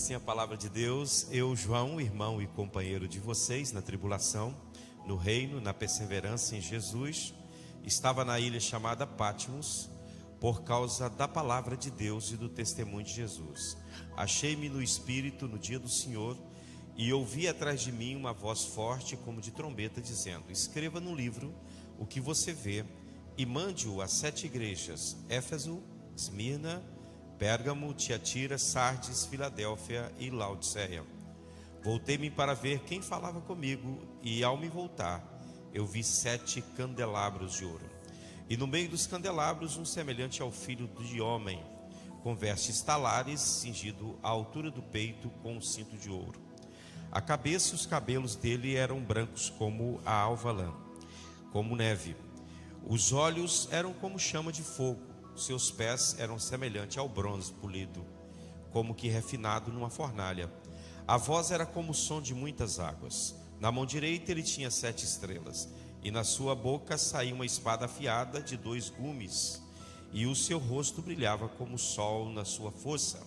assim a palavra de Deus. Eu, João, irmão e companheiro de vocês na tribulação, no reino, na perseverança em Jesus, estava na ilha chamada Patmos por causa da palavra de Deus e do testemunho de Jesus. Achei-me no Espírito no dia do Senhor e ouvi atrás de mim uma voz forte como de trombeta dizendo: escreva no livro o que você vê e mande-o às 7 igrejas: Éfeso, Esmirna, Pérgamo, Tiatira, Sardes, Filadélfia e Laodiceia. Voltei-me para ver quem falava comigo, e ao me voltar, eu vi 7 candelabros de ouro. E no meio dos candelabros, um semelhante ao filho de homem, com vestes talares, cingido à altura do peito com um cinto de ouro. A cabeça e os cabelos dele eram brancos como a alva lã, como neve. Os olhos eram como chama de fogo. Seus pés eram semelhantes ao bronze polido, como que refinado numa fornalha. A voz era como o som de muitas águas. Na mão direita ele tinha 7 estrelas, e na sua boca saía uma espada afiada de 2 gumes, e o seu rosto brilhava como o sol na sua força.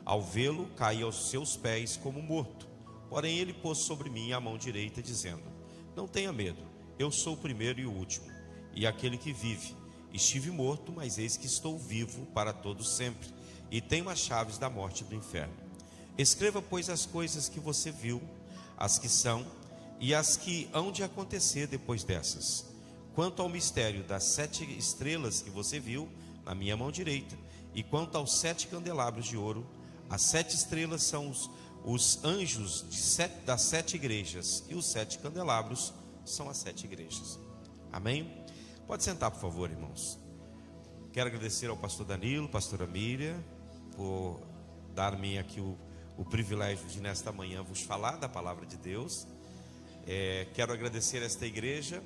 Ao vê-lo, caí aos seus pés como morto. Porém ele pôs sobre mim a mão direita, dizendo: não tenha medo, eu sou o primeiro e o último, e aquele que vive. Estive morto, mas eis que estou vivo para todo sempre, e tenho as chaves da morte e do inferno. Escreva, pois, as coisas que você viu, as que são, e as que hão de acontecer depois dessas. Quanto ao mistério das 7 estrelas que você viu na minha mão direita, e quanto aos 7 candelabros de ouro, as 7 estrelas são os anjos das 7 igrejas, e os 7 candelabros são as 7 igrejas. Amém? Pode sentar, por favor, irmãos. Quero agradecer ao pastor Danilo, pastora Miriam, por dar-me aqui o privilégio de nesta manhã vos falar da palavra de Deus. Quero agradecer a esta igreja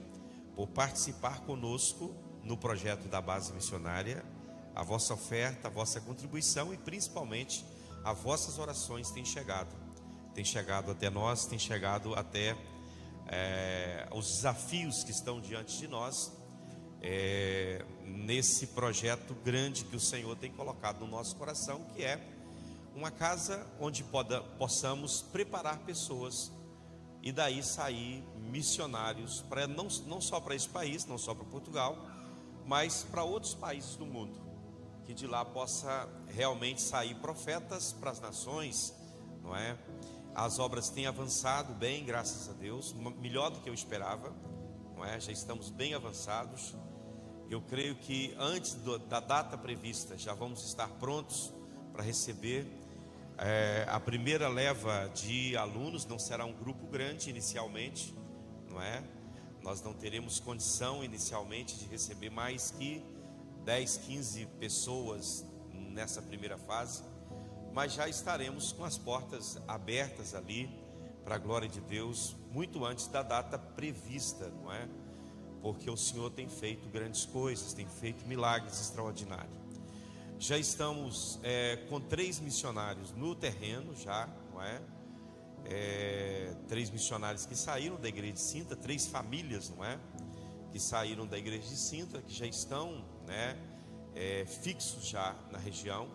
por participar conosco no projeto da base missionária. A vossa oferta, a vossa contribuição e principalmente as vossas orações têm chegado até nós, têm chegado até os desafios que estão diante de nós. Nesse projeto grande que o Senhor tem colocado no nosso coração, que é uma casa onde possamos preparar pessoas e daí sair missionários para não só para esse país, não só para Portugal, mas para outros países do mundo, que de lá possa realmente sair profetas para as nações, não é? As obras têm avançado bem, graças a Deus, melhor do que eu esperava, não é? Já estamos bem avançados. Eu creio que antes da data prevista já vamos estar prontos para receber a primeira leva de alunos. Não será um grupo grande inicialmente, não é? Nós não teremos condição inicialmente de receber mais que 10, 15 pessoas nessa primeira fase, mas já estaremos com as portas abertas ali para a glória de Deus, muito antes da data prevista, não é? Porque o Senhor tem feito grandes coisas, tem feito milagres extraordinários. Já estamos com 3 missionários no terreno, já, não é? 3 missionários que saíram da igreja de Sintra, 3 famílias, não é? Que saíram da igreja de Sintra, que já estão, né, fixos já na região.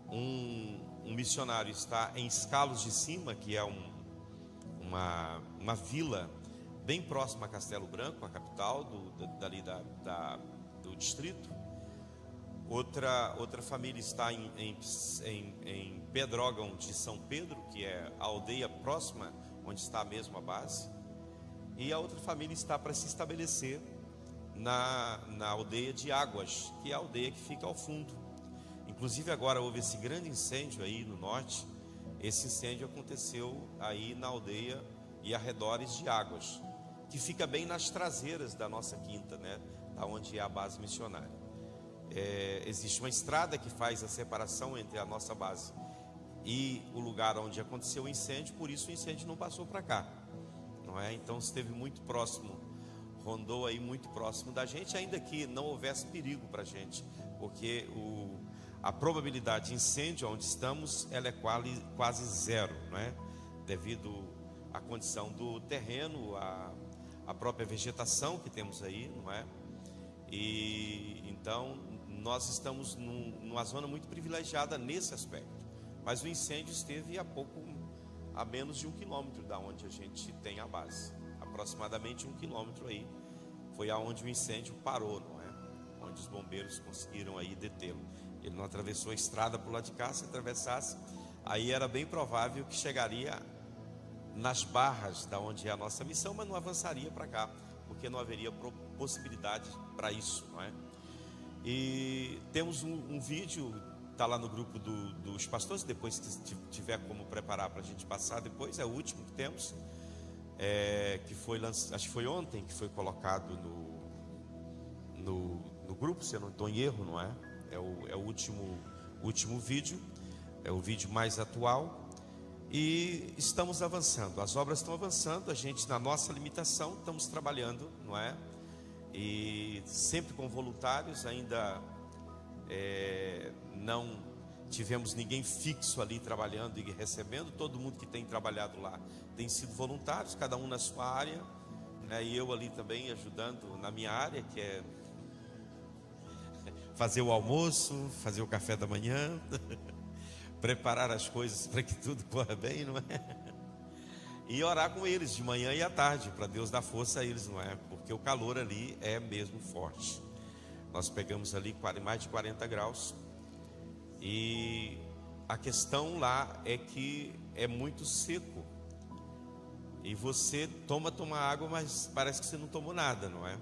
Um missionário está em Escalos de Cima, que é uma vila bem próximo a Castelo Branco, a capital do distrito. Outra família está em Pedrógão de São Pedro, que é a aldeia próxima, onde está mesmo a base. E a outra família está para se estabelecer na aldeia de Águas, que é a aldeia que fica ao fundo. Inclusive agora houve esse grande incêndio aí no norte. Esse incêndio aconteceu aí na aldeia e arredores de Águas, que fica bem nas traseiras da nossa quinta, né? Da onde é a base missionária. Existe uma estrada que faz a separação entre a nossa base e o lugar onde aconteceu o incêndio, por isso o incêndio não passou para cá, não é? Então esteve muito próximo, rondou aí muito próximo da gente, ainda que não houvesse perigo para a gente, porque a probabilidade de incêndio onde estamos, ela é quase zero, não é? Devido à condição do terreno, a própria vegetação que temos aí, não é? E então nós estamos numa zona muito privilegiada nesse aspecto, Mas o incêndio esteve a menos de 1 quilômetro da onde a gente tem a base, aproximadamente 1 quilômetro aí, foi aonde o incêndio parou, não é? Onde os bombeiros conseguiram aí detê-lo. Ele não atravessou a estrada por lá de cá. Se atravessasse, aí era bem provável que chegaria nas barras da onde é a nossa missão, mas não avançaria para cá, porque não haveria possibilidade para isso, não é? E temos um vídeo, está lá no grupo dos pastores, depois que tiver como preparar para a gente passar depois, é o último que temos, que foi lançado, acho que foi ontem que foi colocado no grupo, se eu não estou em erro, não é? É o último vídeo, é o vídeo mais atual. E estamos avançando, as obras estão avançando, a gente na nossa limitação estamos trabalhando, não é? E sempre com voluntários, ainda não tivemos ninguém fixo ali trabalhando e recebendo. Todo mundo que tem trabalhado lá tem sido voluntários, cada um na sua área, né? E eu ali também ajudando na minha área, que é fazer o almoço, fazer o café da manhã, preparar as coisas para que tudo corra bem, não é? E orar com eles de manhã e à tarde, para Deus dar força a eles, não é? Porque o calor ali é mesmo forte. Nós pegamos ali mais de 40 graus. E a questão lá é que é muito seco. E você toma água, mas parece que você não tomou nada, não é?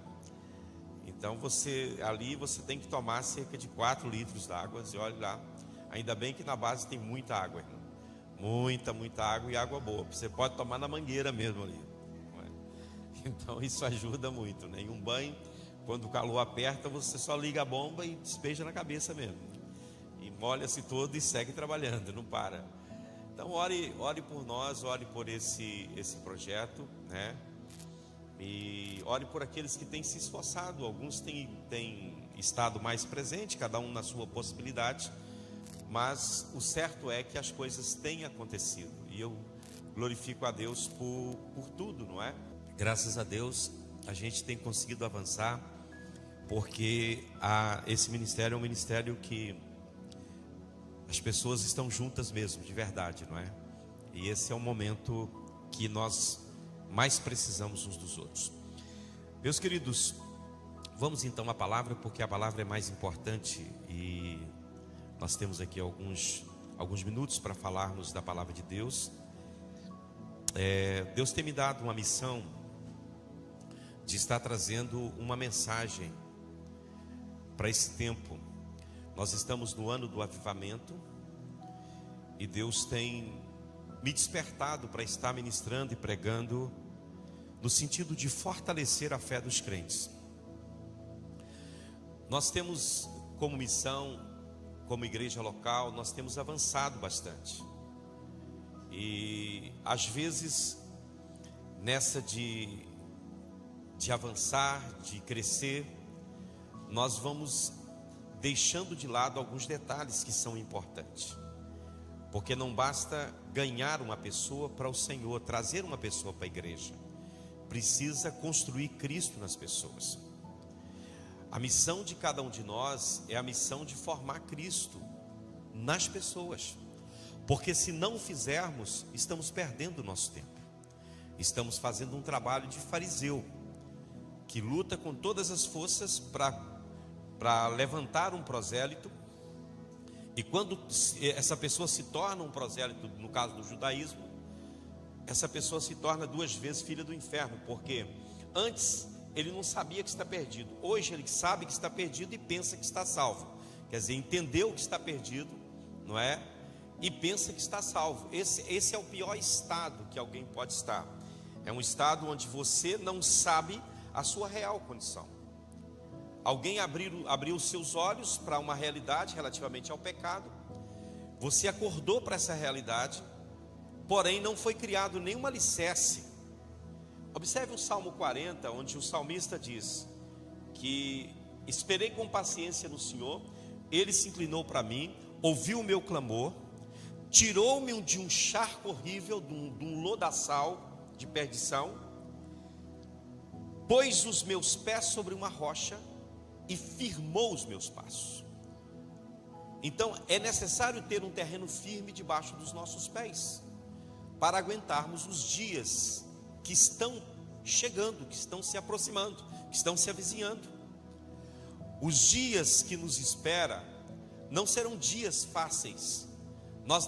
Então você tem que tomar cerca de 4 litros d'água. E olha lá, ainda bem que na base tem muita água, irmão. Muita água, e água boa. Você pode tomar na mangueira mesmo ali, não é? Então isso ajuda muito, né? Em um banho, quando o calor aperta, você só liga a bomba e despeja na cabeça mesmo, e molha-se todo e segue trabalhando, não para. Então ore por nós, ore por esse projeto, né? E ore por aqueles que têm se esforçado. Alguns têm estado mais presente, cada um na sua possibilidade. Mas o certo é que as coisas têm acontecido, e eu glorifico a Deus por tudo, não é? Graças a Deus a gente tem conseguido avançar, porque esse ministério é um ministério que as pessoas estão juntas mesmo, de verdade, não é? E esse é o momento que nós mais precisamos uns dos outros. Meus queridos, vamos então à palavra, porque a palavra é mais importante, e nós temos aqui alguns minutos para falarmos da palavra de Deus. Deus tem me dado uma missão de estar trazendo uma mensagem para esse tempo. Nós estamos no ano do avivamento, e Deus tem me despertado para estar ministrando e pregando no sentido de fortalecer a fé dos crentes. Nós temos como missão, como igreja local, nós temos avançado bastante. E às vezes, nessa de avançar, de crescer, nós vamos deixando de lado alguns detalhes que são importantes. Porque não basta ganhar uma pessoa para o Senhor, trazer uma pessoa para a igreja. Precisa construir Cristo nas pessoas. A missão de cada um de nós é a missão de formar Cristo nas pessoas. Porque se não fizermos, estamos perdendo o nosso tempo. Estamos fazendo um trabalho de fariseu, que luta com todas as forças para levantar um prosélito. E quando essa pessoa se torna um prosélito, no caso do judaísmo, essa pessoa se torna 2 vezes filha do inferno. Porque antes ele não sabia que está perdido. Hoje ele sabe que está perdido e pensa que está salvo. Quer dizer, entendeu que está perdido, não é? E pensa que está salvo. Esse é o pior estado que alguém pode estar. É um estado onde você não sabe a sua real condição. Alguém abriu os seus olhos para uma realidade relativamente ao pecado. Você acordou para essa realidade, porém não foi criado nenhum alicerce. Observe o Salmo 40, onde o salmista diz que esperei com paciência no Senhor, Ele se inclinou para mim, ouviu o meu clamor, tirou-me de um charco horrível, de um lodaçal de perdição, pôs os meus pés sobre uma rocha e firmou os meus passos. Então é necessário ter um terreno firme debaixo dos nossos pés, para aguentarmos os dias que estão chegando, que estão se aproximando, que estão se avizinhando. Os dias que nos espera não serão dias fáceis. Nós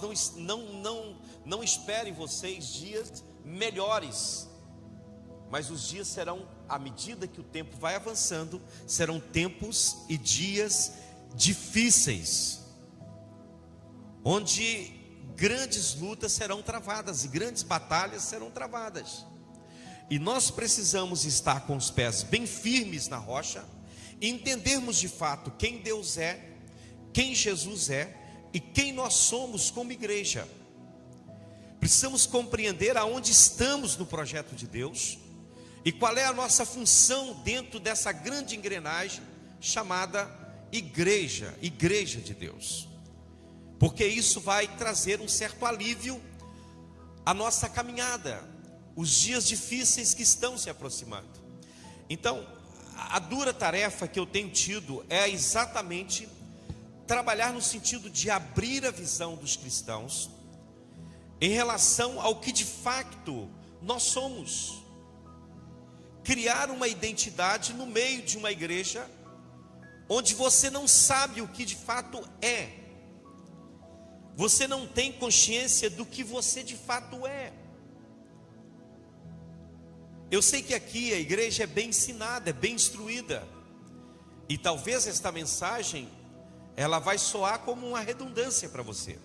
não esperem vocês dias melhores, mas os dias serão, à medida que o tempo vai avançando, serão tempos e dias difíceis, onde grandes lutas serão travadas e grandes batalhas serão travadas. E nós precisamos estar com os pés bem firmes na rocha, e entendermos de fato quem Deus é, quem Jesus é e quem nós somos como igreja. Precisamos compreender aonde estamos no projeto de Deus e qual é a nossa função dentro dessa grande engrenagem chamada igreja, igreja de Deus. Porque isso vai trazer um certo alívio à nossa caminhada, os dias difíceis que estão se aproximando. Então, a dura tarefa que eu tenho tido é exatamente trabalhar no sentido de abrir a visão dos cristãos em relação ao que de fato nós somos. Criar uma identidade no meio de uma igreja onde você não sabe o que de fato é. Você não tem consciência do que você de fato é. Eu sei que aqui a igreja é bem ensinada, é bem instruída, e talvez esta mensagem ela vai soar como uma redundância para você.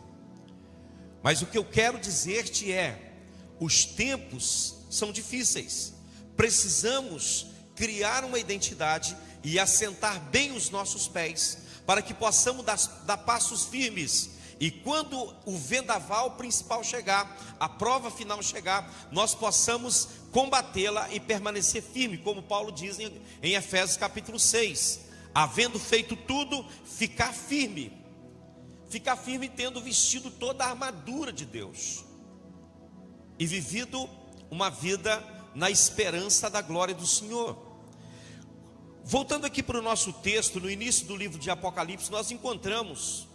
Mas o que eu quero dizer-te é: os tempos são difíceis. Precisamos criar uma identidade e assentar bem os nossos pés, para que possamos dar passos firmes. E quando o vendaval principal chegar, a prova final chegar, nós possamos combatê-la e permanecer firme, como Paulo diz em Efésios capítulo 6. Havendo feito tudo, ficar firme. Ficar firme tendo vestido toda a armadura de Deus e vivido uma vida na esperança da glória do Senhor. Voltando aqui para o nosso texto, no início do livro de Apocalipse, nós encontramos,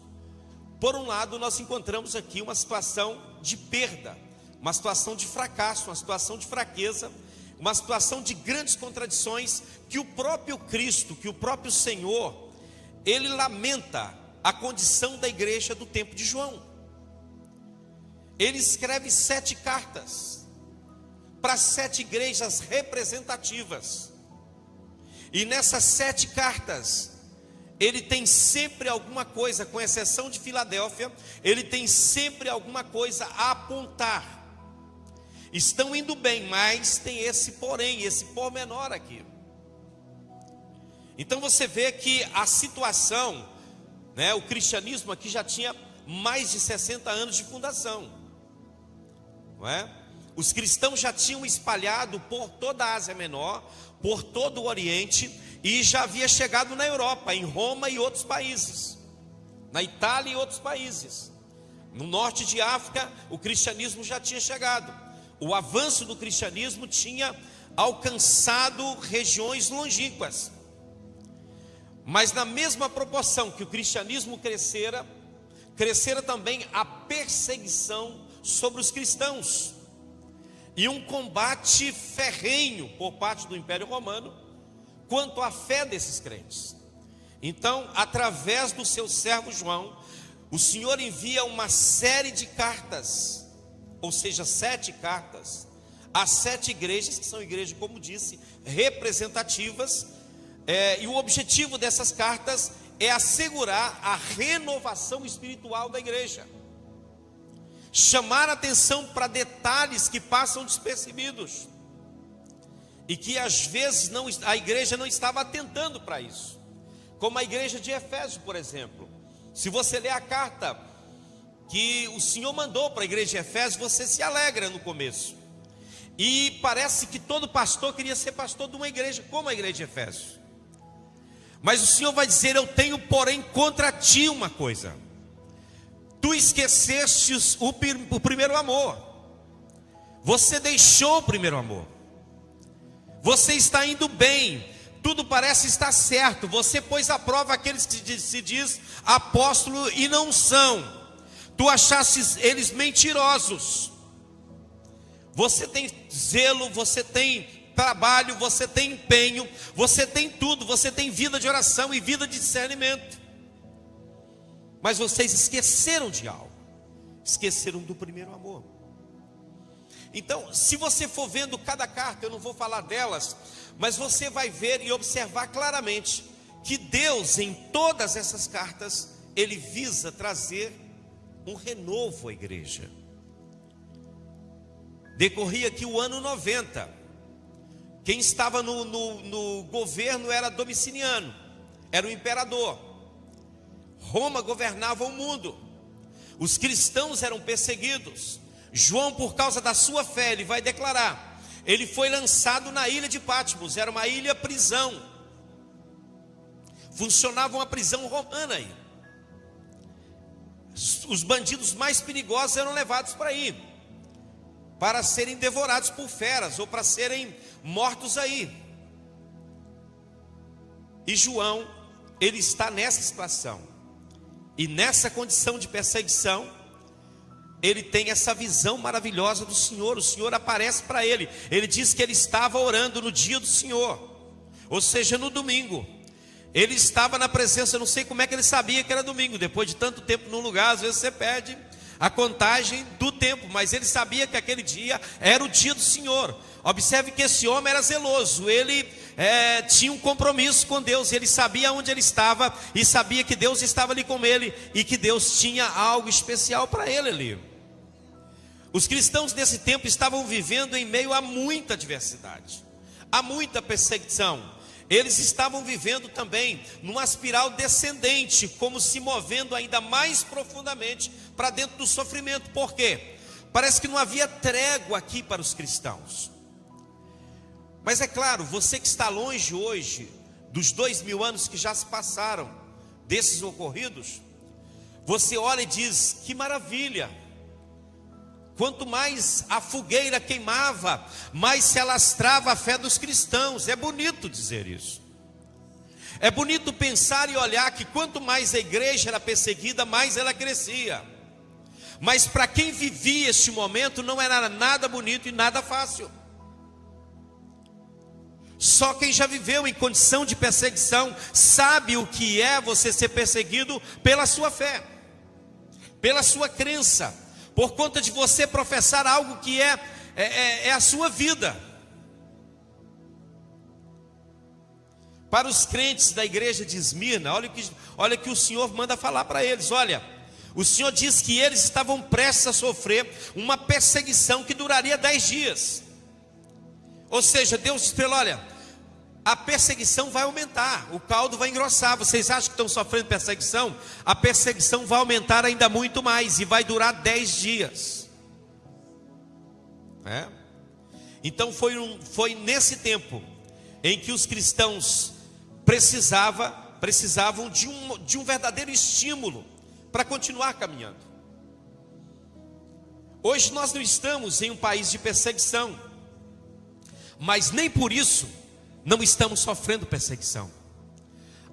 por um lado, nós encontramos aqui uma situação de perda, uma situação de fracasso, uma situação de fraqueza, uma situação de grandes contradições que o próprio Cristo, que o próprio Senhor, Ele lamenta a condição da igreja do tempo de João. Ele escreve 7 cartas para 7 igrejas representativas, e nessas 7 cartas ele tem sempre alguma coisa, com exceção de Filadélfia, ele tem sempre alguma coisa a apontar. Estão indo bem, mas tem esse porém, esse pormenor aqui. Então você vê que a situação, o cristianismo aqui já tinha mais de 60 anos de fundação, não é? Os cristãos já tinham espalhado por toda a Ásia Menor, por todo o Oriente, e já havia chegado na Europa, em Roma e outros países, na Itália e outros países. No norte de África, o cristianismo já tinha chegado. O avanço do cristianismo tinha alcançado regiões longínquas. Mas na mesma proporção que o cristianismo crescera também a perseguição sobre os cristãos, e um combate ferrenho por parte do Império Romano quanto à fé desses crentes. Então, através do seu servo João, o Senhor envia uma série de cartas, ou seja, 7 cartas, a 7 igrejas, que são igrejas, como disse, representativas, e o objetivo dessas cartas é assegurar a renovação espiritual da igreja, chamar atenção para detalhes que passam despercebidos, e que às vezes a igreja não estava atentando para isso, como a igreja de Efésio, por exemplo. Se você ler a carta que o Senhor mandou para a igreja de Efésio, você se alegra no começo, e parece que todo pastor queria ser pastor de uma igreja como a igreja de Efésio. Mas o Senhor vai dizer: eu tenho porém contra ti uma coisa: tu esqueceste o primeiro amor. Você deixou o primeiro amor. Você está indo bem, tudo parece estar certo. Você pôs à prova aqueles que se diz apóstolo e não são. Tu achastes eles mentirosos. Você tem zelo, você tem trabalho, você tem empenho, você tem tudo, você tem vida de oração e vida de discernimento. Mas vocês esqueceram de algo. Esqueceram do primeiro amor. Então, se você for vendo cada carta, eu não vou falar delas, mas você vai ver e observar claramente que Deus, em todas essas cartas, Ele visa trazer um renovo à igreja. Decorria aqui o ano 90. Quem estava no governo era Domiciano, era o imperador. Roma governava o mundo. Os cristãos eram perseguidos. João, por causa da sua fé, ele vai declarar, ele foi lançado na ilha de Patmos, era uma ilha prisão. Funcionava uma prisão romana aí. Os bandidos mais perigosos eram levados para aí, para serem devorados por feras, ou para serem mortos aí. E João, ele está nessa situação, e nessa condição de perseguição, ele tem essa visão maravilhosa do Senhor. O Senhor aparece para ele. Ele diz que ele estava orando no dia do Senhor, ou seja, no domingo. Ele estava na presença, eu não sei como é que ele sabia que era domingo. Depois de tanto tempo num lugar, às vezes você perde a contagem do tempo. Mas ele sabia que aquele dia era o dia do Senhor. Observe que esse homem era zeloso. Ele tinha um compromisso com Deus. Ele sabia onde ele estava e sabia que Deus estava ali com ele e que Deus tinha algo especial para ele ali. Os cristãos desse tempo estavam vivendo em meio a muita adversidade, a muita perseguição. Eles estavam vivendo também numa espiral descendente, como se movendo ainda mais profundamente para dentro do sofrimento. Por quê? Parece que não havia trégua aqui para os cristãos. Mas é claro, você que está longe hoje dos 2000 anos que já se passaram desses ocorridos, você olha e diz, que maravilha! Quanto mais a fogueira queimava, mais se alastrava a fé dos cristãos. É bonito dizer isso. É bonito pensar e olhar que quanto mais a igreja era perseguida, mais ela crescia. Mas para quem vivia este momento, não era nada bonito e nada fácil. Só quem já viveu em condição de perseguição sabe o que é você ser perseguido pela sua fé, pela sua crença, por conta de você professar algo que é a sua vida. Para os crentes da igreja de Esmirna, olha que o Senhor manda falar para eles. Olha, o Senhor diz que eles estavam prestes a sofrer uma perseguição que duraria 10 dias. Ou seja, Deus disse para ele, olha, a perseguição vai aumentar, o caldo vai engrossar. Vocês acham que estão sofrendo perseguição? A perseguição vai aumentar ainda muito mais e vai durar 10 dias. Então foi nesse tempo em que os cristãos precisavam de um verdadeiro estímulo para continuar caminhando. Hoje nós não estamos em um país de perseguição, mas nem por isso não estamos sofrendo perseguição.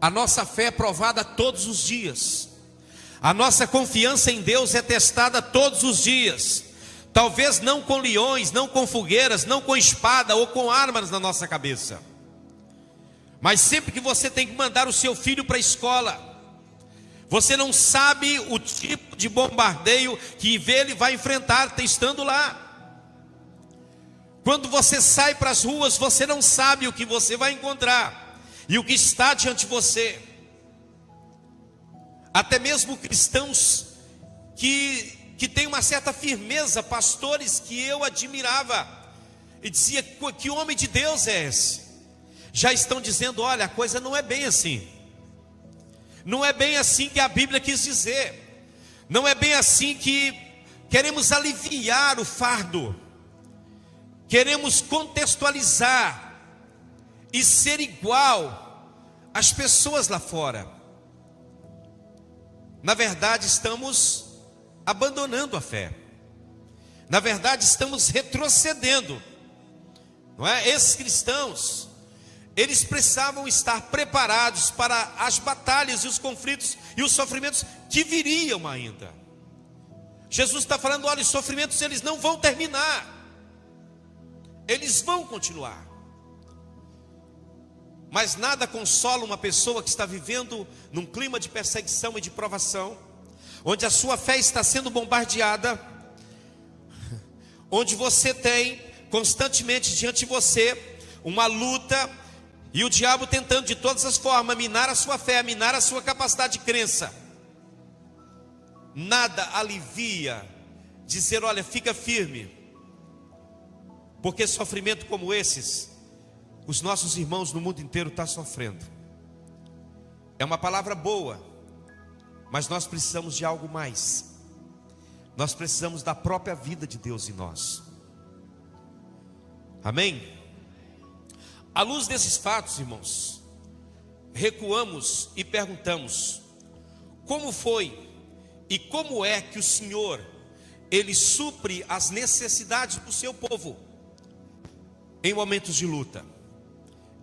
A nossa fé é provada todos os dias. A nossa confiança em Deus é testada todos os dias. Talvez não com leões, não com fogueiras, não com espada ou com armas na nossa cabeça. Mas sempre que você tem que mandar o seu filho para a escola, você não sabe o tipo de bombardeio que ele vai enfrentar estando lá. Quando você sai para as ruas, você não sabe o que você vai encontrar e o que está diante de você. Até mesmo cristãos que têm uma certa firmeza, pastores que eu admirava e dizia, que homem de Deus é esse? Já estão dizendo, olha, a coisa não é bem assim. Não é bem assim que a Bíblia quis dizer. Não é bem assim que queremos aliviar o fardo. Queremos contextualizar e ser igual às pessoas lá fora. Na verdade, estamos abandonando a fé. Na verdade, estamos retrocedendo. Não é? Esses cristãos, Eles precisavam estar preparados para as batalhas e os conflitos e os sofrimentos que viriam ainda. Jesus está falando: olha, os sofrimentos eles não vão terminar, eles vão continuar. Mas nada consola uma pessoa que está vivendo num clima de perseguição e de provação, onde a sua fé está sendo bombardeada, onde você tem constantemente diante de você uma luta, e o diabo tentando de todas as formas minar a sua fé, minar a sua capacidade de crença. Nada alivia dizer: olha, fica firme, porque sofrimento como esses, os nossos irmãos no mundo inteiro estão sofrendo. É uma palavra boa, mas nós precisamos de algo mais. Nós precisamos da própria vida de Deus em nós. Amém? À luz desses fatos, irmãos, recuamos e perguntamos: como foi e como é que o Senhor, Ele supre as necessidades do seu povo em momentos de luta,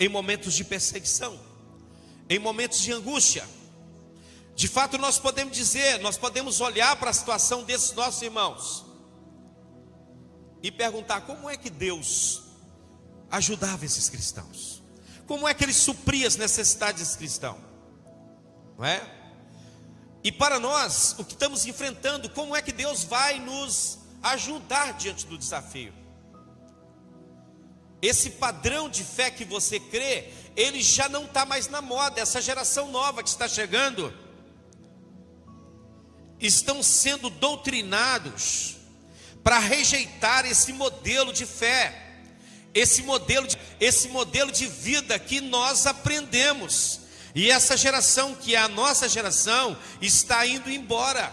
em momentos de perseguição, em momentos de angústia? De fato, nós podemos dizer, nós podemos olhar para a situação desses nossos irmãos e perguntar: como é que Deus ajudava esses cristãos? Como é que Ele supria as necessidades desses cristãos? Não é? E para nós, o que estamos enfrentando, como é que Deus vai nos ajudar diante do desafio? Esse padrão de fé que você crê, ele já não está mais na moda. Essa geração nova que está chegando, estão sendo doutrinados para rejeitar esse modelo de fé, esse modelo de vida que nós aprendemos. E essa geração, que é a nossa geração, está indo embora,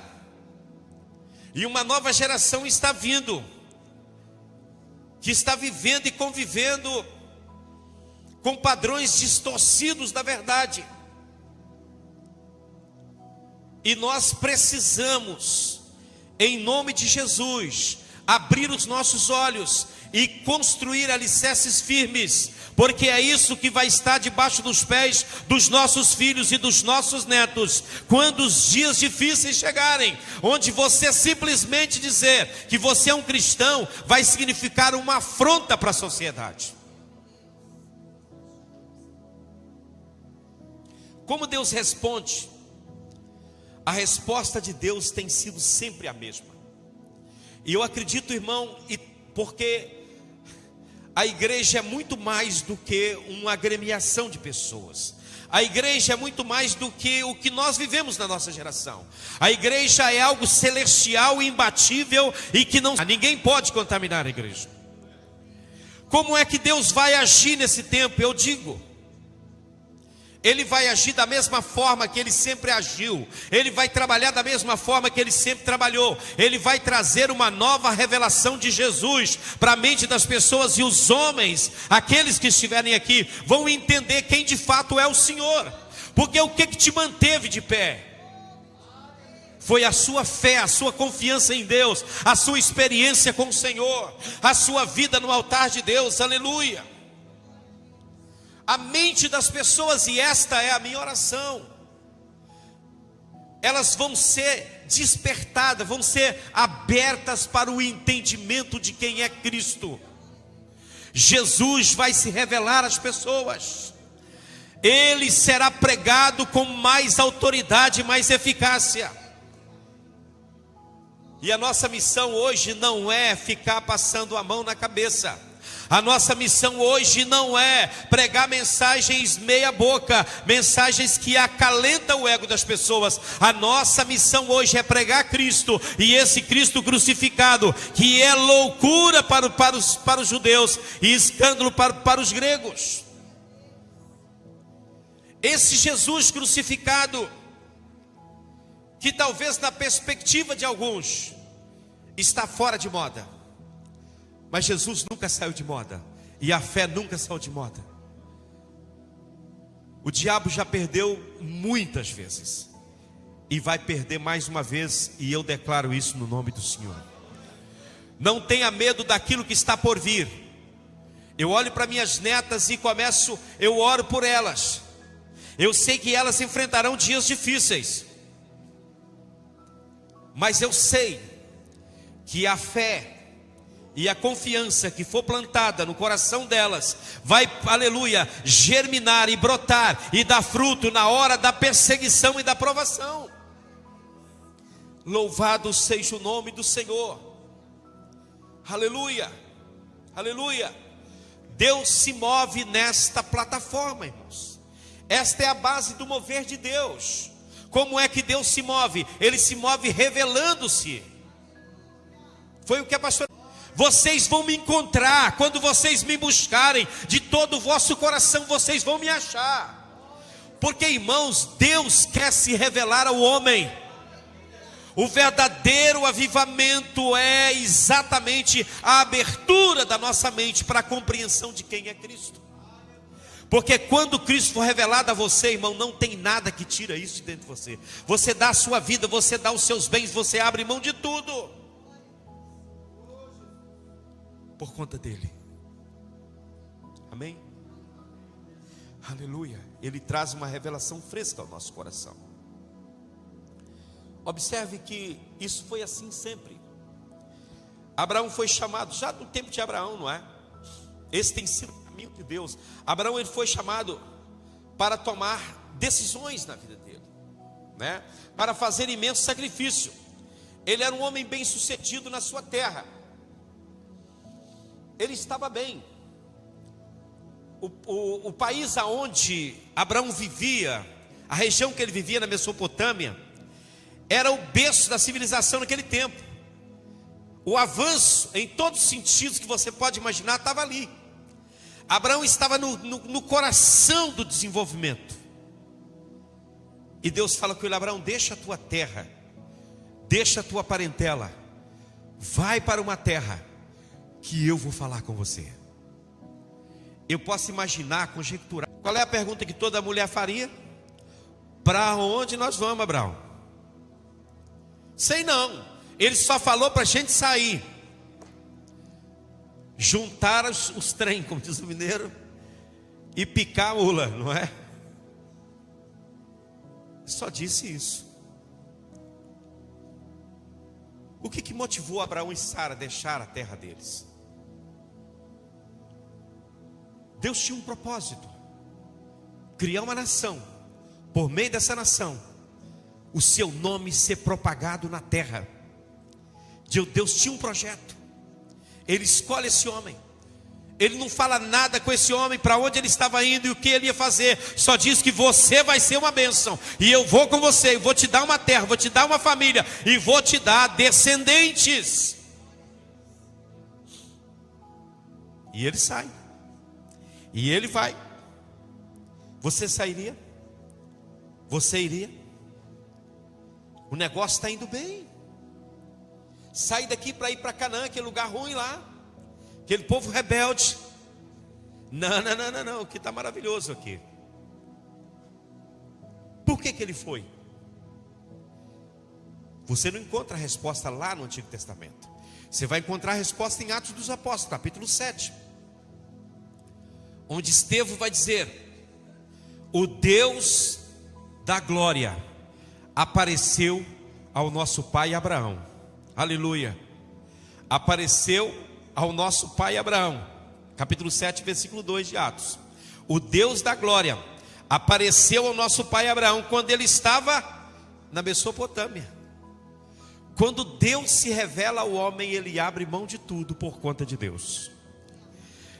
e uma nova geração está vindo, que está vivendo e convivendo com padrões distorcidos da verdade. E nós precisamos, em nome de Jesus, abrir os nossos olhos e construir alicerces firmes, porque é isso que vai estar debaixo dos pés dos nossos filhos e dos nossos netos, quando os dias difíceis chegarem, onde você simplesmente dizer que você é um cristão, vai significar uma afronta para a sociedade. Como Deus responde? A resposta de Deus tem sido sempre a mesma. E eu acredito, irmão, porque a igreja é muito mais do que uma agremiação de pessoas. A igreja é muito mais do que o que nós vivemos na nossa geração. A igreja é algo celestial, imbatível, e que ninguém pode contaminar a igreja. Como é que Deus vai agir nesse tempo? Eu digo, Ele vai agir da mesma forma que Ele sempre agiu. Ele vai trabalhar da mesma forma que Ele sempre trabalhou. Ele vai trazer uma nova revelação de Jesus para a mente das pessoas. E os homens, aqueles que estiverem aqui, vão entender quem de fato é o Senhor. Porque o que te manteve de pé? Foi a sua fé, a sua confiança em Deus, a sua experiência com o Senhor, a sua vida no altar de Deus. Aleluia. A mente das pessoas, e esta é a minha oração, elas vão ser despertadas, vão ser abertas para o entendimento de quem é Cristo. Jesus vai se revelar às pessoas. Ele será pregado com mais autoridade e mais eficácia. E a nossa missão hoje não é ficar passando a mão na cabeça. A nossa missão hoje não é pregar mensagens meia boca, mensagens que acalentam o ego das pessoas. A nossa missão hoje é pregar Cristo, e esse Cristo crucificado, que é loucura para os judeus e escândalo para os gregos. Esse Jesus crucificado, que talvez na perspectiva de alguns está fora de moda, mas Jesus nunca saiu de moda, e a fé nunca saiu de moda. O diabo já perdeu muitas vezes, e vai perder mais uma vez, e eu declaro isso no nome do Senhor. Não tenha medo daquilo que está por vir. Eu olho para minhas netas e eu oro por elas. Eu sei que elas enfrentarão dias difíceis, mas eu sei que a fé e a confiança que for plantada no coração delas vai, aleluia, germinar e brotar e dar fruto na hora da perseguição e da provação. Louvado seja o nome do Senhor. Aleluia, aleluia. Deus se move nesta plataforma, irmãos. Esta é a base do mover de Deus. Como é que Deus se move? Ele se move revelando-se. Foi o que a pastora... Vocês vão me encontrar, quando vocês me buscarem de todo o vosso coração, vocês vão me achar. Porque, irmãos, Deus quer se revelar ao homem. O verdadeiro avivamento é exatamente a abertura da nossa mente para a compreensão de quem é Cristo. Porque quando Cristo for revelado a você, irmão, não tem nada que tira isso de dentro de você. Você dá a sua vida, você dá os seus bens, você abre mão de tudo por conta dele. Amém? Aleluia. Ele traz uma revelação fresca ao nosso coração. Observe que isso foi assim sempre. Abraão foi chamado, já no tempo de Abraão, não é? Esse tem sido o caminho de Deus. Abraão, ele foi chamado para tomar decisões na vida dele, né? Para fazer imenso sacrifício. Ele era um homem bem sucedido na sua terra. Ele estava bem. O país aonde Abraão vivia, a região que ele vivia na Mesopotâmia, era o berço da civilização naquele tempo. O avanço em todos os sentidos que você pode imaginar estava ali. Abraão estava no coração do desenvolvimento. E Deus fala com ele: Abraão, deixa a tua terra, deixa a tua parentela, vai para uma terra que eu vou falar com você. Eu posso imaginar, conjecturar. Qual é a pergunta que toda mulher faria? Para onde nós vamos, Abraão? Sei não, ele só falou para a gente sair, juntar os trem, como diz o mineiro, e picar a mula, não é? Só disse isso. O que motivou Abraão e Sara a deixar a terra deles? Deus tinha um propósito: criar uma nação, por meio dessa nação o seu nome ser propagado na terra. Deus tinha um projeto. Ele escolhe esse homem. Ele não fala nada com esse homem, para onde ele estava indo e o que ele ia fazer. Só diz que você vai ser uma bênção, e eu vou com você, eu vou te dar uma terra, vou te dar uma família, e vou te dar descendentes. E ele sai, e ele vai. Você sairia? Você iria? O negócio está indo bem. Sai daqui para ir para Canaã, aquele lugar ruim lá, aquele povo rebelde. Não, que está maravilhoso aqui. Por que ele foi? Você não encontra a resposta lá no Antigo Testamento. Você vai encontrar a resposta em Atos dos Apóstolos, capítulo 7, onde Estevão vai dizer: o Deus da glória apareceu ao nosso pai Abraão. Aleluia. Apareceu ao nosso pai Abraão. Capítulo 7, versículo 2 de Atos. O Deus da glória apareceu ao nosso pai Abraão quando ele estava na Mesopotâmia. Quando Deus se revela ao homem, ele abre mão de tudo por conta de Deus.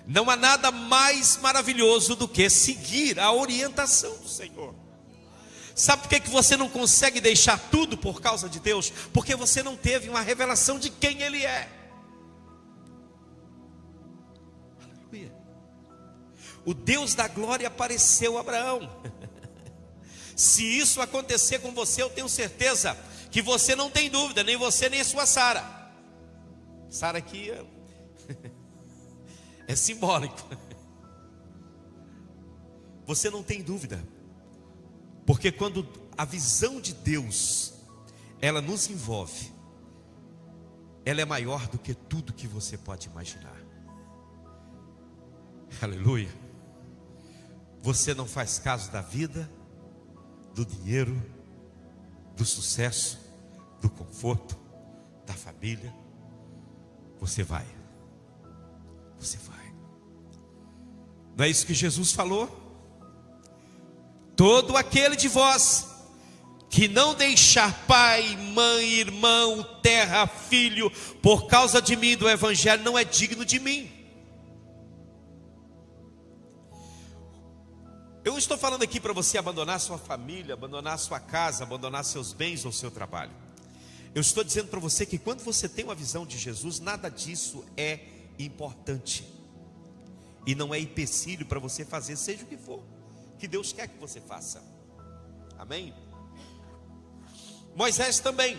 Não há nada mais maravilhoso do que seguir a orientação do Senhor. Sabe por que você não consegue deixar tudo por causa de Deus? Porque você não teve uma revelação de quem Ele é. Aleluia. O Deus da glória apareceu a Abraão. Se isso acontecer com você, eu tenho certeza que você não tem dúvida, nem você nem a sua Sara. Sara aqui é simbólico. Você não tem dúvida. Porque quando a visão de Deus, ela nos envolve, ela é maior do que tudo que você pode imaginar. Aleluia. Você não faz caso da vida, do dinheiro, do sucesso, do conforto, da família. Você vai. Você vai. Não é isso que Jesus falou? Todo aquele de vós que não deixar pai, mãe, irmão, terra, filho, por causa de mim, do evangelho, não é digno de mim. Eu estou falando aqui para você abandonar sua família, abandonar sua casa, abandonar seus bens ou seu trabalho. Eu estou dizendo para você que quando você tem uma visão de Jesus, nada disso é importante. E não é empecilho para você fazer, seja o que for, que Deus quer que você faça. Amém? Moisés também,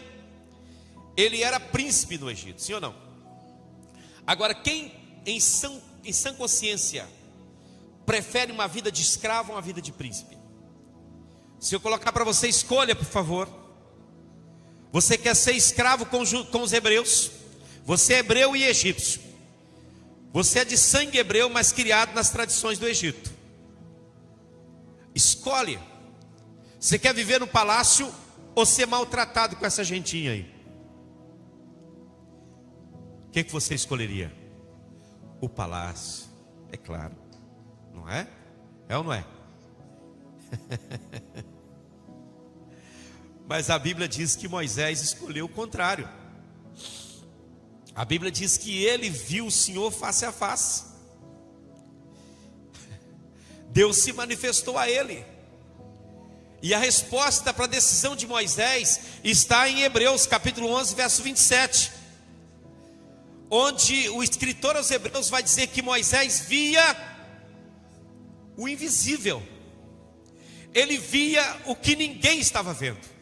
ele era príncipe no Egito, sim ou não? Agora, quem em sã consciência prefere uma vida de escravo a uma vida de príncipe? Se eu colocar para você, escolha, por favor. Você quer ser escravo com os hebreus? Você é hebreu e egípcio. Você é de sangue hebreu, mas criado nas tradições do Egito. Escolhe. Você quer viver no palácio ou ser maltratado com essa gentinha aí? O que você escolheria? O palácio, é claro. Não é? É ou não é? Mas a Bíblia diz que Moisés escolheu o contrário. A Bíblia diz que ele viu o Senhor face a face. Deus se manifestou a ele. E a resposta para a decisão de Moisés está em Hebreus capítulo 11, verso 27. Onde o escritor aos Hebreus vai dizer que Moisés via o invisível. Ele via o que ninguém estava vendo.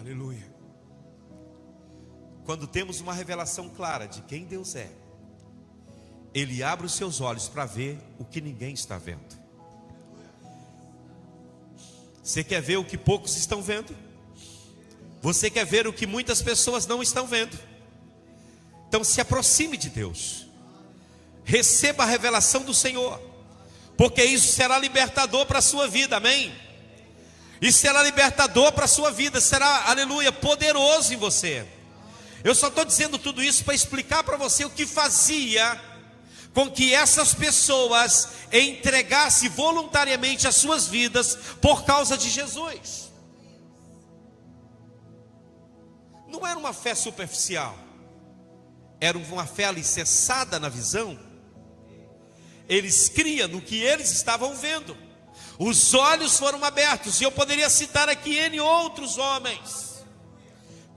Aleluia. Quando temos uma revelação clara de quem Deus é, Ele abre os seus olhos para ver o que ninguém está vendo. Você quer ver o que poucos estão vendo? Você quer ver o que muitas pessoas não estão vendo? Então se aproxime de Deus. Receba a revelação do Senhor, porque isso será libertador para a sua vida, amém? E será libertador para a sua vida, será, aleluia, poderoso em você. Eu só estou dizendo tudo isso para explicar para você o que fazia com que essas pessoas entregassem voluntariamente as suas vidas por causa de Jesus. Não era uma fé superficial, era uma fé alicerçada na visão. Eles criam no que eles estavam vendo. Os olhos foram abertos, e eu poderia citar aqui N outros homens,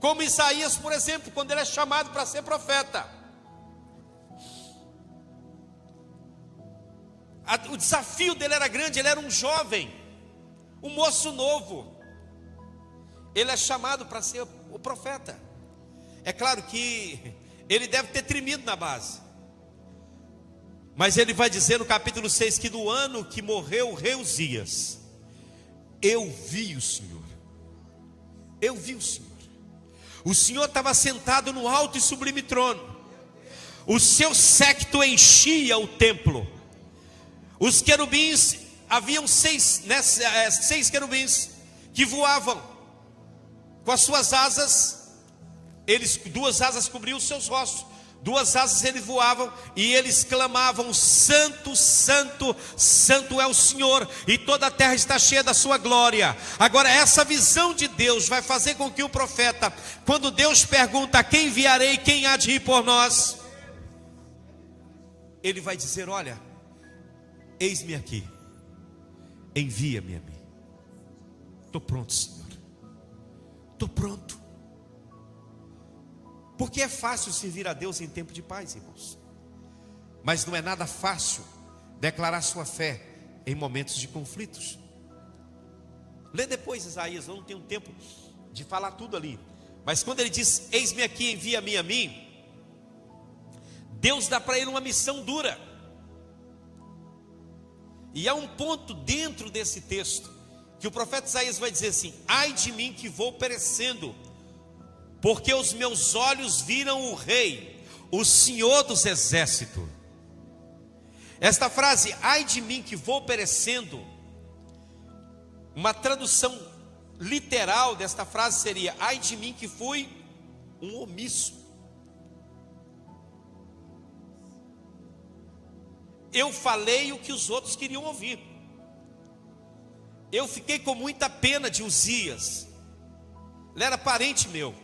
como Isaías, por exemplo, quando ele é chamado para ser profeta. O desafio dele era grande, ele era um jovem, um moço novo. Ele é chamado para ser o profeta. É claro que ele deve ter tremido na base. Mas ele vai dizer no capítulo 6 que no ano que morreu o rei Uzias, eu vi o Senhor. Eu vi o Senhor. O Senhor estava sentado no alto e sublime trono. O seu séquito enchia o templo. Os querubins, haviam seis querubins que voavam com as suas asas. Duas asas cobriam os seus rostos, duas asas eles voavam, e eles clamavam: Santo, Santo, Santo é o Senhor, e toda a terra está cheia da sua glória. Agora essa visão de Deus vai fazer com que o profeta, quando Deus pergunta: quem enviarei, quem há de ir por nós? Ele vai dizer: olha, eis-me aqui, envia-me a mim. Estou pronto, Senhor, estou pronto. Porque é fácil servir a Deus em tempo de paz, irmãos, mas não é nada fácil declarar sua fé em momentos de conflitos. Lê depois Isaías, eu não tenho tempo de falar tudo ali, mas quando ele diz: eis-me aqui, envia-me a mim, Deus dá para ele uma missão dura. E há um ponto dentro desse texto que o profeta Isaías vai dizer assim: ai de mim que vou perecendo, porque os meus olhos viram o Rei, o Senhor dos exércitos. Esta frase, ai de mim que vou perecendo, uma tradução literal desta frase seria: ai de mim que fui um omisso. Eu falei o que os outros queriam ouvir. Eu fiquei com muita pena de Uzias. Ele era parente meu.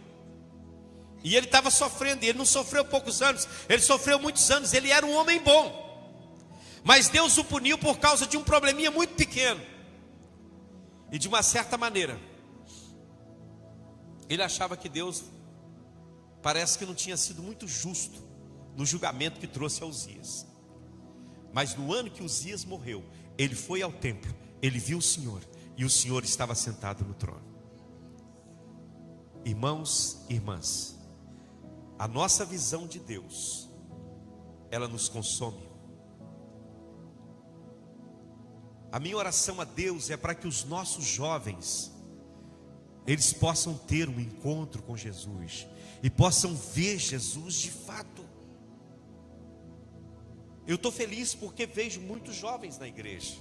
E ele estava sofrendo. E ele não sofreu poucos anos, ele sofreu muitos anos. Ele era um homem bom. Mas Deus o puniu por causa de um probleminha muito pequeno. E de uma certa maneira, ele achava que Deus parece que não tinha sido muito justo no julgamento que trouxe a Uzias. Mas no ano que Uzias morreu, ele foi ao templo, ele viu o Senhor, e o Senhor estava sentado no trono. Irmãos e irmãs, a nossa visão de Deus, ela nos consome. A minha oração a Deus é para que os nossos jovens, eles possam ter um encontro com Jesus e possam ver Jesus de fato. Eu estou feliz porque vejo muitos jovens na igreja.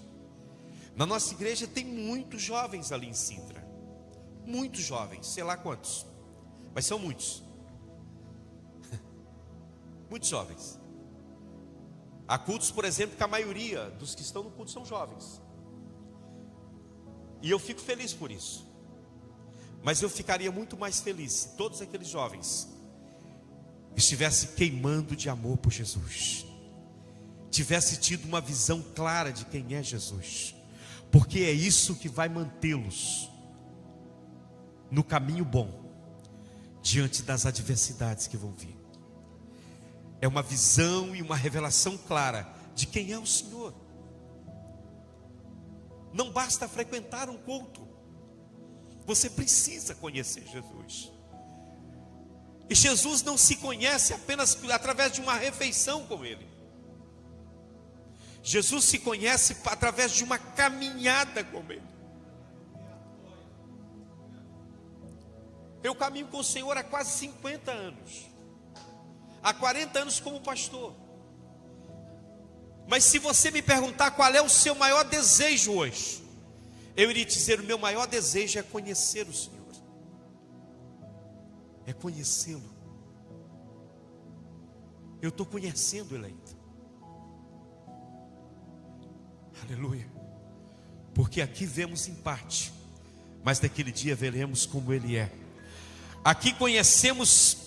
Na nossa igreja tem muitos jovens ali em Sintra. Muitos jovens, sei lá quantos, mas são muitos. Muitos jovens. Há cultos, por exemplo, que a maioria dos que estão no culto são jovens. E eu fico feliz por isso. Mas eu ficaria muito mais feliz se todos aqueles jovens estivessem queimando de amor por Jesus, tivesse tido uma visão clara de quem é Jesus, porque é isso que vai mantê-los no caminho bom, diante das adversidades que vão vir. É uma visão e uma revelação clara de quem é o Senhor. Não basta frequentar um culto, você precisa conhecer Jesus. E Jesus não se conhece apenas através de uma refeição com Ele. Jesus se conhece através de uma caminhada com Ele. Eu caminho com o Senhor há quase 50 anos. Há 40 anos como pastor. Mas se você me perguntar qual é o seu maior desejo hoje, eu iria te dizer: o meu maior desejo é conhecer o Senhor. É conhecê-lo. Eu estou conhecendo Ele ainda. Aleluia. Porque aqui vemos em parte, mas naquele dia veremos como Ele é. Aqui conhecemos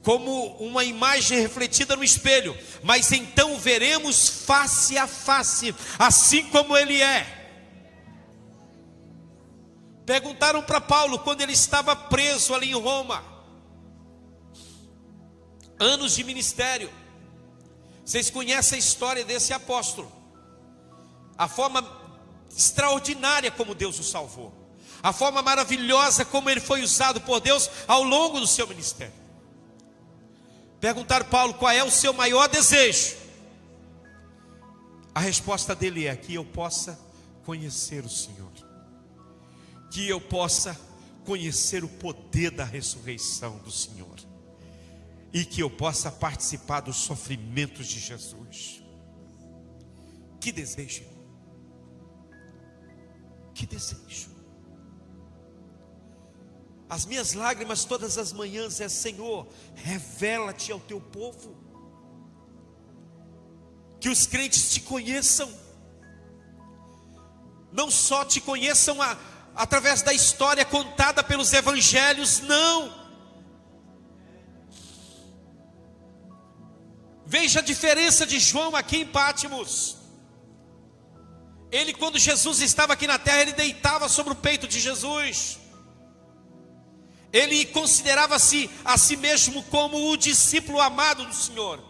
como uma imagem refletida no espelho, mas então veremos face a face, assim como Ele é. Perguntaram para Paulo quando ele estava preso ali em Roma, anos de ministério. Vocês conhecem a história desse apóstolo, a forma extraordinária como Deus o salvou, a forma maravilhosa como ele foi usado por Deus ao longo do seu ministério. Perguntaram a Paulo qual é o seu maior desejo. A resposta dele é: que eu possa conhecer o Senhor, que eu possa conhecer o poder da ressurreição do Senhor, e que eu possa participar dos sofrimentos de Jesus. Que desejo, que desejo. As minhas lágrimas todas as manhãs é: Senhor, revela-te ao teu povo, que os crentes te conheçam, não só te conheçam através da história contada pelos evangelhos, não. Veja a diferença de João aqui em Pátimos. Ele, quando Jesus estava aqui na terra, ele deitava sobre o peito de Jesus. Ele considerava-se a si mesmo como o discípulo amado do Senhor.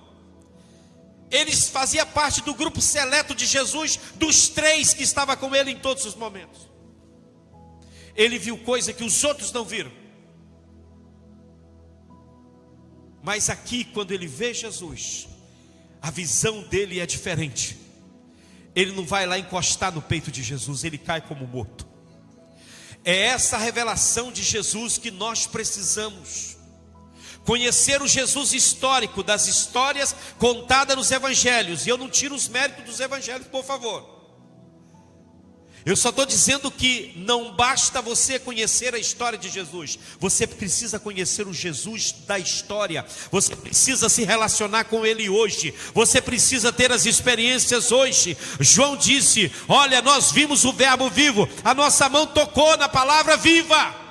Ele fazia parte do grupo seleto de Jesus, dos 3 que estava com ele em todos os momentos. Ele viu coisa que os outros não viram. Mas aqui, quando ele vê Jesus, a visão dele é diferente. Ele não vai lá encostar no peito de Jesus, ele cai como morto. É essa revelação de Jesus que nós precisamos, Conhecer o Jesus histórico, das histórias contadas nos evangelhos. E eu não tiro os méritos dos evangelhos, por favor. Eu só estou dizendo que não basta você conhecer a história de Jesus. Você precisa conhecer o Jesus da história. Você precisa se relacionar com Ele hoje. Você precisa ter as experiências hoje. João disse: olha, nós vimos o verbo vivo. A nossa mão tocou na palavra viva.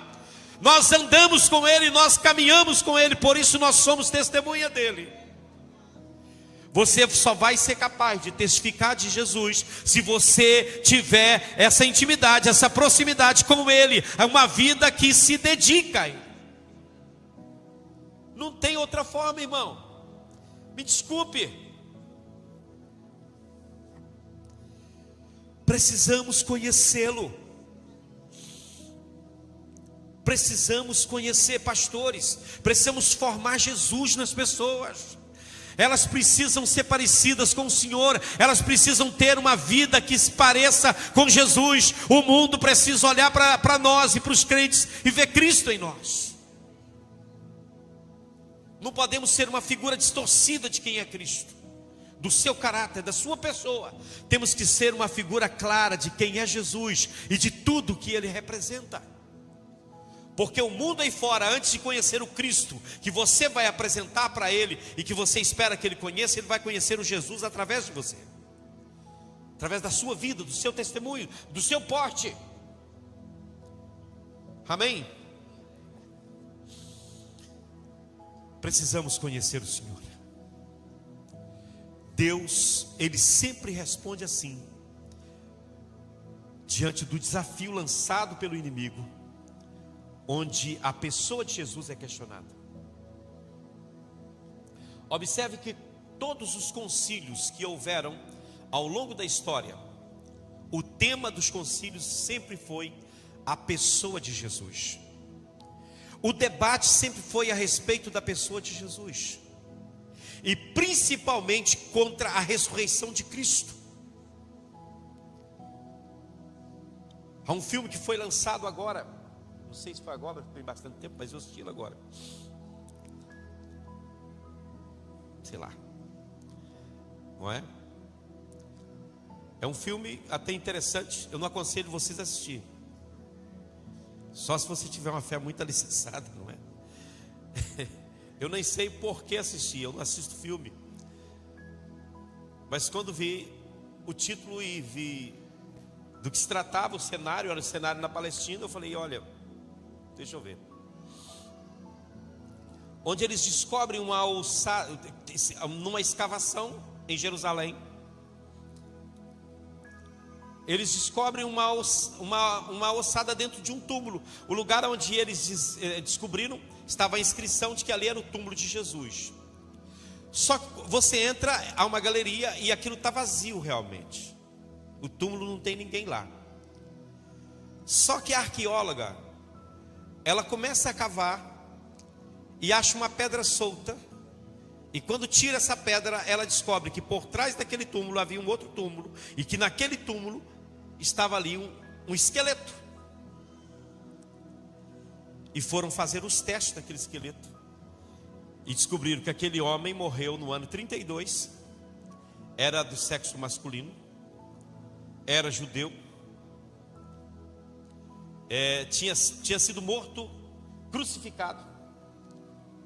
Nós andamos com Ele, nós caminhamos com Ele. Por isso nós somos testemunha dEle. Você só vai ser capaz de testificar de Jesus se você tiver essa intimidade, essa proximidade com Ele. É uma vida que se dedica a Ele. Não tem outra forma, irmão. Me desculpe. Precisamos conhecê-lo. Precisamos conhecer pastores. Precisamos formar Jesus nas pessoas. Elas precisam ser parecidas com o Senhor. Elas precisam ter uma vida que se pareça com Jesus. O mundo precisa olhar para nós e para os crentes e ver Cristo em nós. Não podemos ser uma figura distorcida de quem é Cristo, do seu caráter, da sua pessoa. Temos que ser uma figura clara de quem é Jesus e de tudo que Ele representa. Porque o mundo aí fora, antes de conhecer o Cristo que você vai apresentar para ele e que você espera que ele conheça, ele vai conhecer o Jesus através de você, através da sua vida, do seu testemunho, do seu porte. Amém? Precisamos conhecer o Senhor. Deus, Ele sempre responde assim, diante do desafio lançado pelo inimigo, onde a pessoa de Jesus é questionada. Observe que todos os concílios que houveram ao longo da história, o tema dos concílios sempre foi a pessoa de Jesus. O debate sempre foi a respeito da pessoa de Jesus, e principalmente contra a ressurreição de Cristo. Há um filme que foi lançado agora, não sei se foi agora, tem bastante tempo, mas eu assisti ele agora. Sei lá. Não é? É um filme até interessante. Eu não aconselho vocês a assistir. Só se você tiver uma fé muito alicerçada, não é? Eu nem sei por que assistir, eu não assisto filme. Mas quando vi o título e vi do que se tratava o cenário, era o cenário na Palestina, eu falei, olha, deixa eu ver. Onde eles descobrem uma ossada, numa escavação em Jerusalém, eles descobrem uma ossada dentro de um túmulo. O lugar onde eles descobriram, estava a inscrição de que ali era o túmulo de Jesus. Só que você entra a uma galeria e aquilo está vazio realmente. O túmulo não tem ninguém lá. Só que a arqueóloga, ela começa a cavar e acha uma pedra solta. E quando tira essa pedra, ela descobre que por trás daquele túmulo havia um outro túmulo, e que naquele túmulo estava ali um esqueleto. E foram fazer os testes daquele esqueleto e descobriram que aquele homem morreu no ano 32, era do sexo masculino, era judeu, tinha sido morto, crucificado.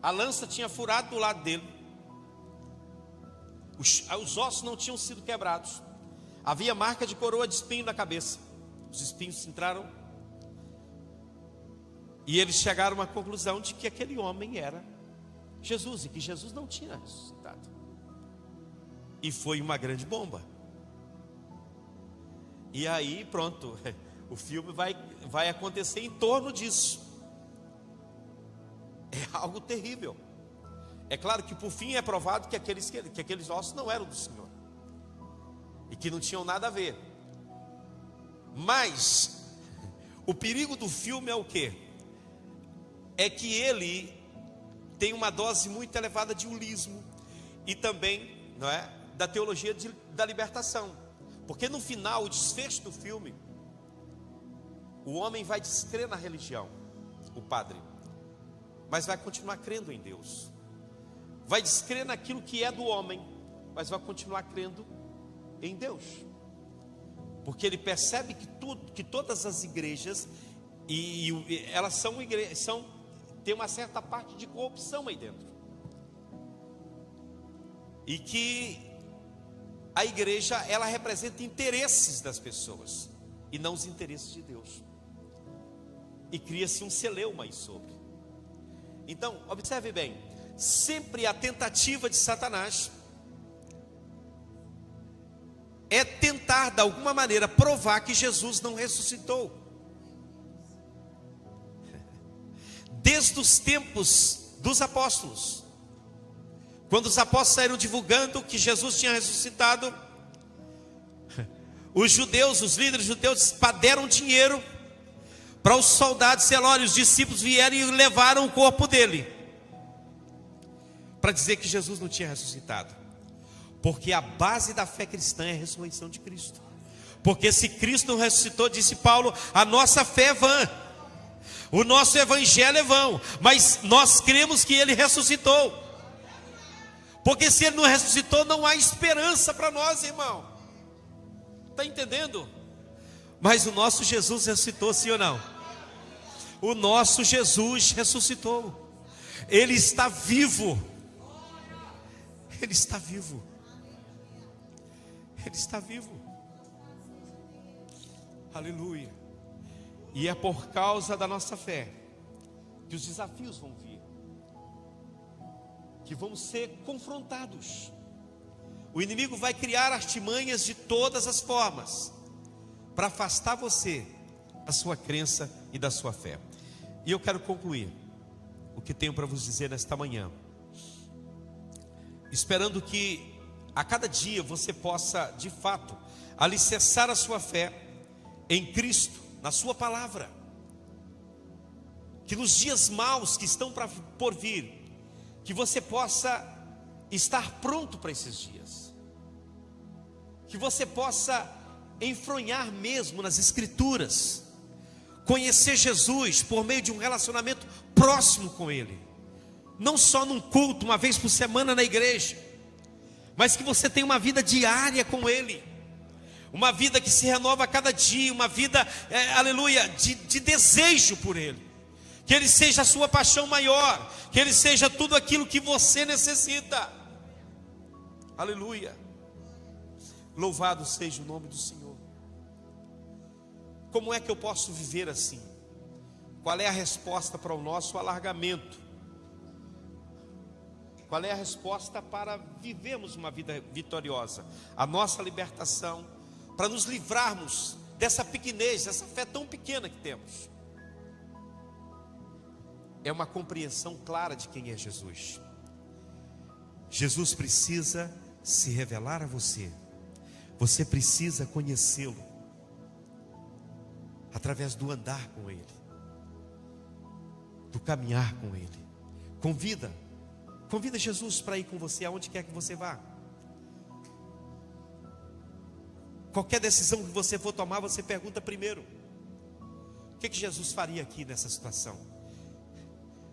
A lança tinha furado do lado dele. Os ossos não tinham sido quebrados. Havia marca de coroa de espinho na cabeça. Os espinhos entraram. E eles chegaram a uma conclusão de que aquele homem era Jesus, e que Jesus não tinha ressuscitado. E foi uma grande bomba. E aí pronto, o filme vai acontecer em torno disso. É algo terrível. É claro que por fim é provado que aqueles ossos não eram do Senhor, e que não tinham nada a ver. Mas o perigo do filme é o quê? É que ele tem uma dose muito elevada de ulismo e também, não é, da teologia da libertação. Porque no final, o desfecho do filme, o homem vai descrer na religião, o padre. mas vai continuar crendo em Deus. Vai descrer naquilo que é do homem, mas vai continuar crendo em Deus. Porque ele percebe que todas as igrejas, elas são igrejas, tem uma certa parte de corrupção aí dentro. E que a igreja, ela representa interesses das pessoas e não os interesses de Deus. E cria-se um celeuma aí sobre. Então, observe bem, sempre a tentativa de Satanás é tentar de alguma maneira provar que Jesus não ressuscitou. Desde os tempos dos apóstolos, quando os apóstolos saíram divulgando que Jesus tinha ressuscitado, os judeus, os líderes judeus, deram dinheiro para os soldados, sei lá, os discípulos vieram e levaram o corpo dele, para dizer que Jesus não tinha ressuscitado. Porque a base da fé cristã é a ressurreição de Cristo. Porque se Cristo não ressuscitou, disse Paulo, a nossa fé é vã, o nosso evangelho é vão, mas nós cremos que ele ressuscitou. Porque se ele não ressuscitou, não há esperança para nós, irmão. Está entendendo? Mas o nosso Jesus ressuscitou, sim ou não? O nosso Jesus ressuscitou. Ele está vivo. Ele está vivo. Ele está vivo. Aleluia. E é por causa da nossa fé que os desafios vão vir, que vamos ser confrontados. O inimigo vai criar artimanhas de todas as formas para afastar você da sua crença e da sua fé. E eu quero concluir o que tenho para vos dizer nesta manhã, esperando que a cada dia você possa, de fato, alicerçar a sua fé em Cristo, na sua palavra. Que nos dias maus que estão por vir, que você possa estar pronto para esses dias. Que você possa enfronhar mesmo nas Escrituras, conhecer Jesus por meio de um relacionamento próximo com Ele. Não só num culto, uma vez por semana na igreja, mas que você tenha uma vida diária com Ele, uma vida que se renova a cada dia, uma vida, aleluia, de desejo por Ele, que Ele seja a sua paixão maior, que Ele seja tudo aquilo que você necessita, aleluia, louvado seja o nome do Senhor. Como é que eu posso viver assim? Qual é a resposta para o nosso alargamento? Qual é a resposta para vivermos uma vida vitoriosa? A nossa libertação, para nos livrarmos dessa pequenez, dessa fé tão pequena que temos, é uma compreensão clara de quem é Jesus. Jesus precisa se revelar a você. Você precisa conhecê-lo através do andar com Ele, do caminhar com Ele. Convida Jesus para ir com você aonde quer que você vá. Qualquer decisão que você for tomar, você pergunta primeiro: o que Jesus faria aqui nessa situação?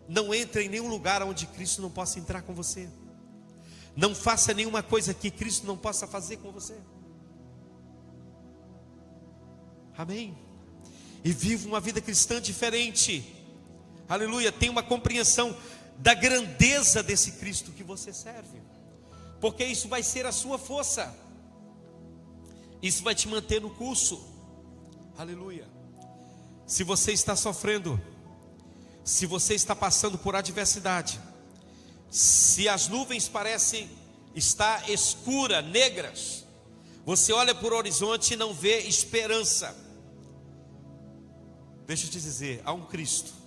Não entre em nenhum lugar onde Cristo não possa entrar com você. Não faça nenhuma coisa que Cristo não possa fazer com você. Amém? E viva uma vida cristã diferente. Aleluia, tenha uma compreensão da grandeza desse Cristo que você serve, porque isso vai ser a sua força, isso vai te manter no curso. Aleluia. Se você está sofrendo, se você está passando por adversidade, se as nuvens parecem estar escuras, negras, você olha para o horizonte e não vê esperança, deixa eu te dizer, há um Cristo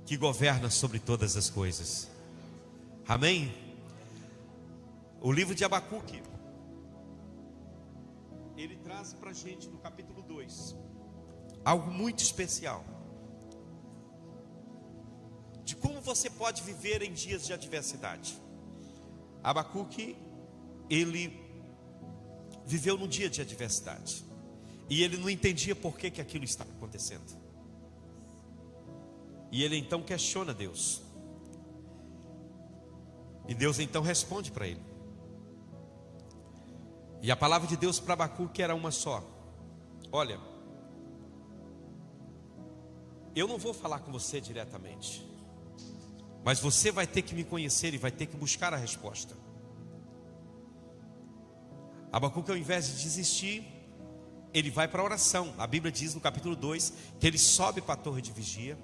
que governa sobre todas as coisas. Amém? O livro de Abacuque, ele traz para a gente no capítulo 2 algo muito especial, de como você pode viver em dias de adversidade. Abacuque, ele viveu num dia de adversidade, e ele não entendia por que aquilo estava acontecendo. E ele então questiona Deus. E Deus então responde para ele. E a palavra de Deus para Abacuque era uma só: olha, eu não vou falar com você diretamente, mas você vai ter que me conhecer e vai ter que buscar a resposta. Abacuque, ao invés de desistir, ele vai para a oração. A Bíblia diz no capítulo 2 que ele sobe para a torre de vigia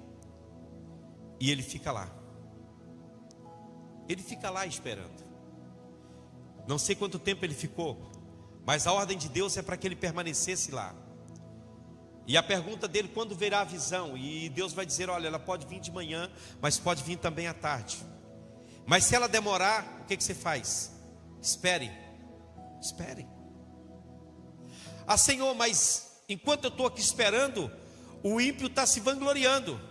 e ele fica lá. Ele fica lá esperando. Não sei quanto tempo ele ficou, mas a ordem de Deus é para que ele permanecesse lá. E a pergunta dele: quando virá a visão? E Deus vai dizer: olha, ela pode vir de manhã, mas pode vir também à tarde. Mas se ela demorar, o que você faz? Espere. Ah, Senhor, mas enquanto eu estou aqui esperando, o ímpio está se vangloriando.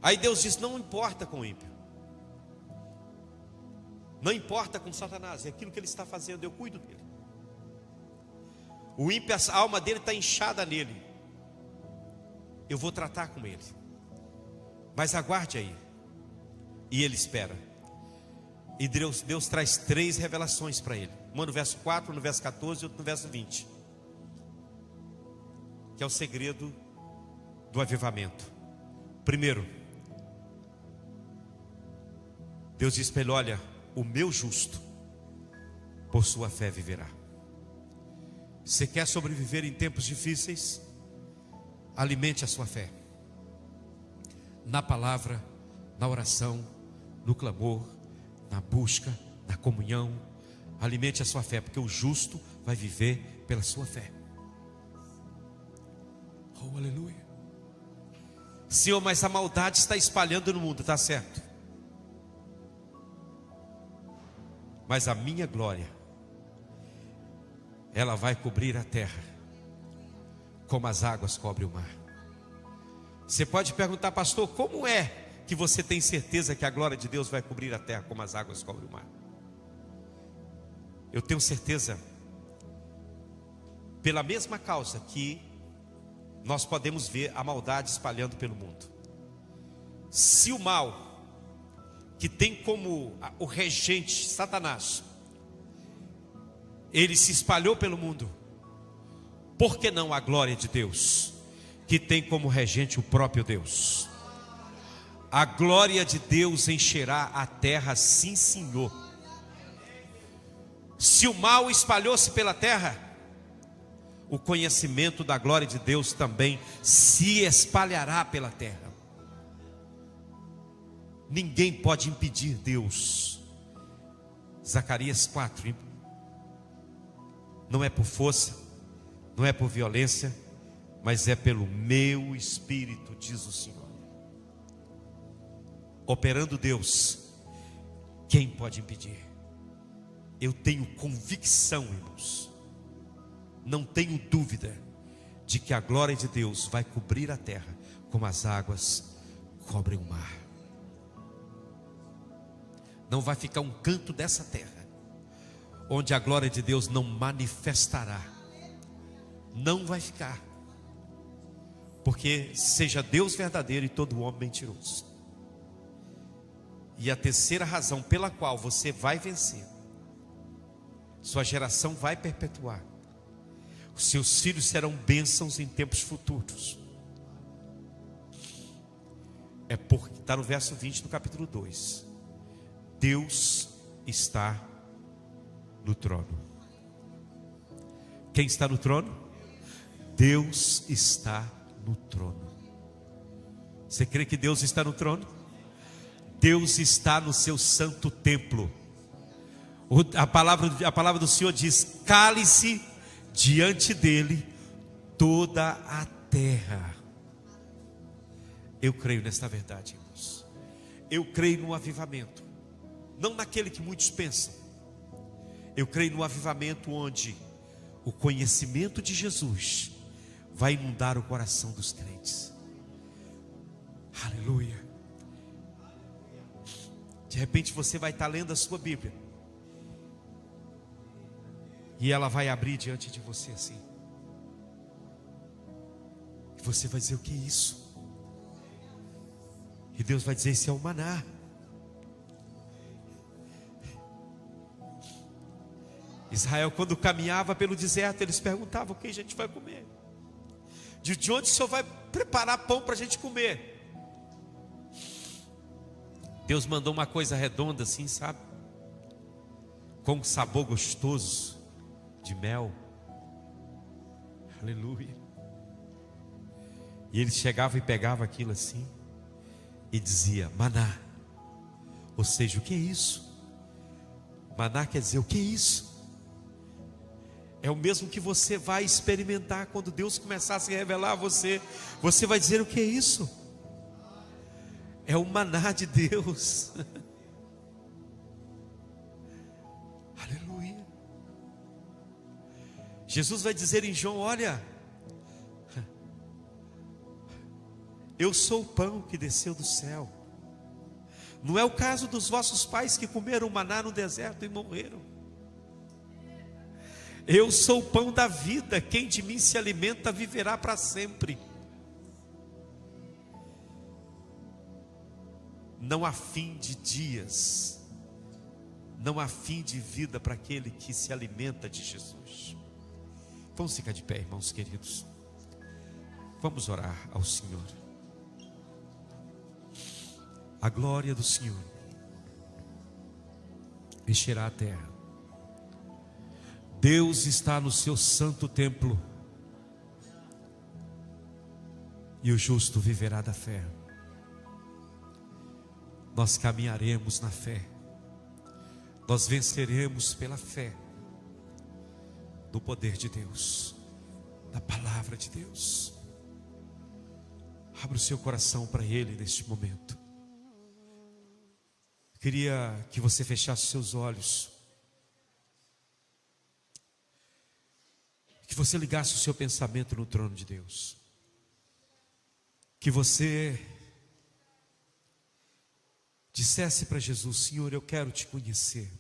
Aí Deus diz: não importa com o ímpio, não importa com Satanás, é aquilo que ele está fazendo, eu cuido dele. O ímpio, a alma dele está inchada nele, eu vou tratar com ele, mas aguarde aí. E ele espera. E Deus traz 3 revelações para ele: uma no verso 4, no verso 14 e outra no verso 20, que é o segredo do avivamento. Primeiro, Deus diz para ele: olha, o meu justo por sua fé viverá. Você quer sobreviver em tempos difíceis? Alimente a sua fé na palavra, na oração, no clamor, na busca, na comunhão. Alimente a sua fé, porque o justo vai viver pela sua fé. Oh, aleluia. Senhor, mas a maldade está espalhando no mundo, está certo, mas a minha glória, ela vai cobrir a terra como as águas cobrem o mar. Você pode perguntar: pastor, como é que você tem certeza que a glória de Deus vai cobrir a terra como as águas cobrem o mar? Eu tenho certeza pela mesma causa que nós podemos ver a maldade espalhando pelo mundo. Se o mal, que tem como o regente Satanás, ele se espalhou pelo mundo, por que não a glória de Deus, que tem como regente o próprio Deus? A glória de Deus encherá a terra, sim, Senhor. Se o mal espalhou-se pela terra, o conhecimento da glória de Deus também se espalhará pela terra. Ninguém pode impedir Deus. Zacarias 4. Não é por força, não é por violência, mas é pelo meu Espírito, diz o Senhor. Operando Deus, quem pode impedir? Eu tenho convicção, irmãos, não tenho dúvida de que a glória de Deus vai cobrir a terra como as águas cobrem o mar. Não vai ficar um canto dessa terra onde a glória de Deus não manifestará. Não vai ficar. Porque seja Deus verdadeiro e todo homem mentiroso. E a terceira razão pela qual você vai vencer, sua geração vai perpetuar, os seus filhos serão bênçãos em tempos futuros, é porque está no verso 20 do capítulo 2. Deus está no trono. Quem está no trono? Deus está no trono. Você crê que Deus está no trono? Deus está no seu santo templo. A palavra do Senhor diz: cale-se diante dele toda a terra. Eu creio nesta verdade, irmãos. Eu creio no avivamento, não naquele que muitos pensam. Eu creio no avivamento onde o conhecimento de Jesus vai inundar o coração dos crentes. Aleluia. De repente você vai estar lendo a sua Bíblia e ela vai abrir diante de você assim. E você vai dizer: o que é isso? E Deus vai dizer: isso é o maná. Israel, quando caminhava pelo deserto, eles perguntavam: o que a gente vai comer? De onde o Senhor vai preparar pão para a gente comer? Deus mandou uma coisa redonda assim, sabe? Com um sabor gostoso de mel. Aleluia. E ele chegava e pegava aquilo assim e dizia: maná. Ou seja, o que é isso? Maná quer dizer: o que é isso? É o mesmo que você vai experimentar quando Deus começar a se revelar a você. Você vai dizer: o que é isso? É o maná de Deus. Aleluia. Jesus vai dizer em João: olha, eu sou o pão que desceu do céu. Não é o caso dos vossos pais que comeram maná no deserto e morreram. Eu sou o pão da vida, quem de mim se alimenta viverá para sempre. Não há fim de dias, não há fim de vida para aquele que se alimenta de Jesus. Vamos ficar de pé, irmãos queridos. Vamos orar ao Senhor. A glória do Senhor encherá a terra. Deus está no seu santo templo, e o justo viverá da fé. Nós caminharemos na fé, nós venceremos pela fé, no poder de Deus, na palavra de Deus. Abra o seu coração para Ele neste momento. Eu queria que você fechasse seus olhos, que você ligasse o seu pensamento no trono de Deus, que você dissesse para Jesus: Senhor, eu quero te conhecer,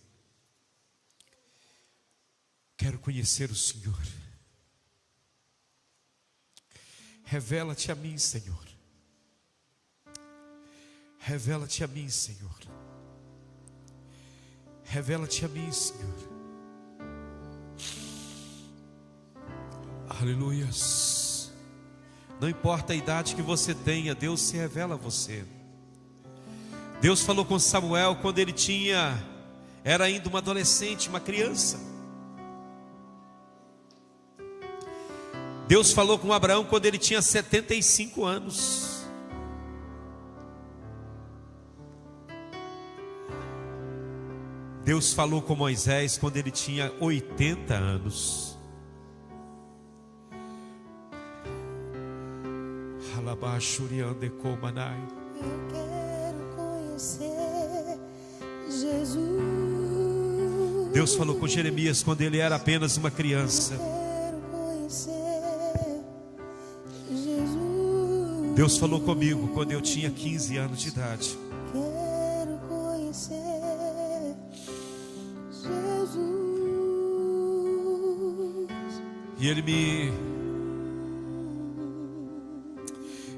quero conhecer o Senhor, revela-te a mim, Senhor, revela-te a mim, Senhor, revela-te a mim, Senhor. Aleluias. Não importa a idade que você tenha, Deus se revela a você. Deus falou com Samuel quando ele era ainda uma adolescente, uma criança. Deus falou com Abraão quando ele tinha 75 anos. Deus falou com Moisés quando ele tinha 80 anos. Eu quero conhecer Jesus. Deus falou com Jeremias quando ele era apenas uma criança. Eu quero conhecer Jesus. Deus falou comigo quando eu tinha 15 anos de idade. Quero conhecer Jesus. E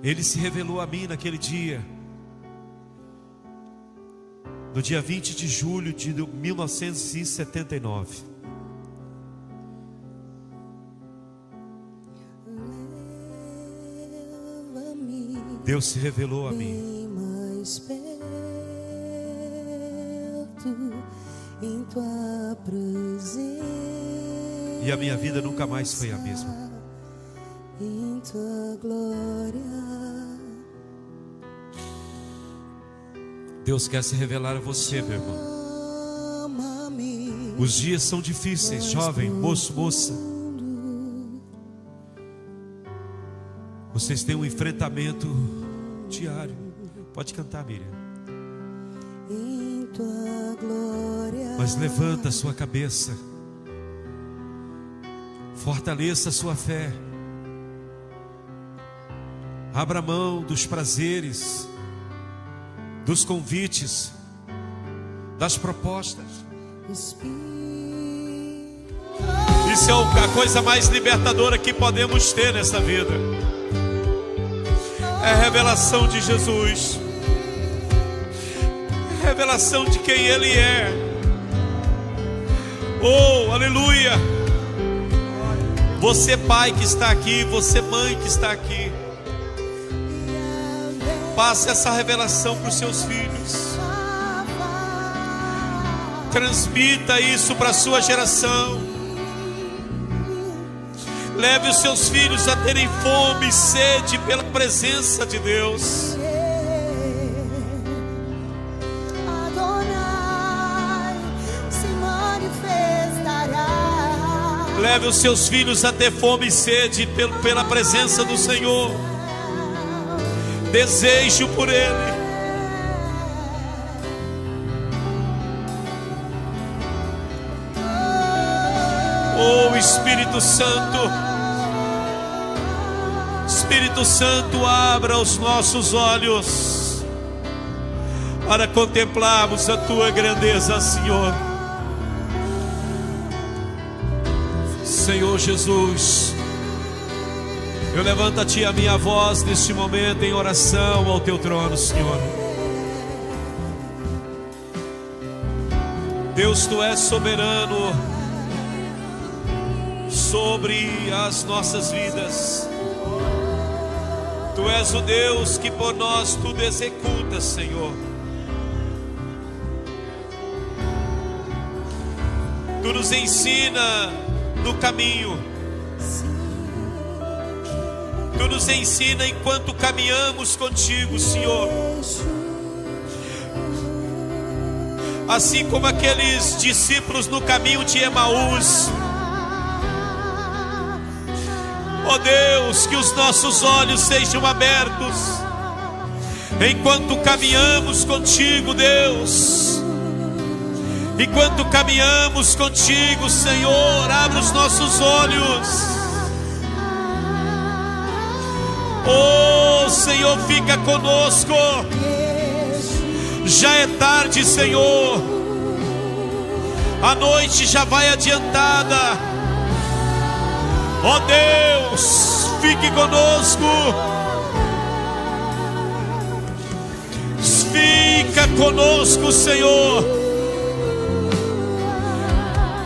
Ele se revelou a mim naquele dia, no dia 20 de julho de 1979. Deus se revelou a mim. Mais perto, em tua presença. E a minha vida nunca mais foi a mesma. Em tua glória. Deus quer se revelar a você, meu irmão. Os dias são difíceis, jovem, moço, moça. Vocês têm um enfrentamento diário. Pode cantar, Miriam. Em tua glória. Mas levanta a sua cabeça, fortaleça a sua fé. Abra mão dos prazeres, dos convites, das propostas. Isso é a coisa mais libertadora que podemos ter nessa vida. É a revelação de Jesus. revelação de quem Ele é. Oh, aleluia. Você pai que está aqui, você mãe que está aqui, passe essa revelação para os seus filhos. Transmita isso para a sua geração. Leve os seus filhos a terem fome e sede pela presença de Deus. Leve os seus filhos a ter fome e sede pela presença do Senhor. Desejo por Ele. Oh, Espírito Santo, Espírito Santo, abra os nossos olhos para contemplarmos a Tua grandeza, Senhor. Senhor Jesus, eu levanto a Ti a minha voz neste momento em oração ao Teu trono, Senhor. Deus, Tu és soberano sobre as nossas vidas. Tu és o Deus que por nós tudo executa, Senhor. Tu nos ensina no caminho. Tu nos ensina enquanto caminhamos contigo, Senhor. Assim como aqueles discípulos no caminho de Emaús. Ó Deus, que os nossos olhos sejam abertos enquanto caminhamos contigo, Deus. Enquanto caminhamos contigo, Senhor, abre os nossos olhos. Oh, Senhor, fica conosco. Já é tarde, Senhor. A noite já vai adiantada. Ó Deus, fique conosco. Fica conosco, Senhor.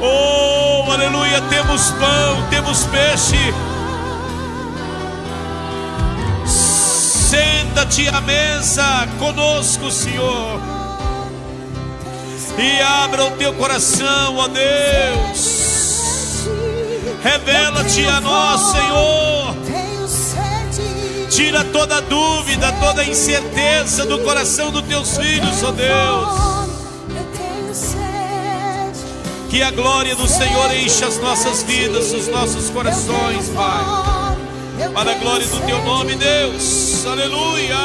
Oh, aleluia, temos pão, temos peixe. Senta-te à mesa conosco, Senhor. E abra o teu coração, ó Deus. Revela-te a nós, Senhor. Tira toda dúvida, toda incerteza do coração dos teus filhos, ó Deus. Que a glória do Senhor encha as nossas vidas, os nossos corações, Pai. Para a glória do teu nome, Deus. Aleluia.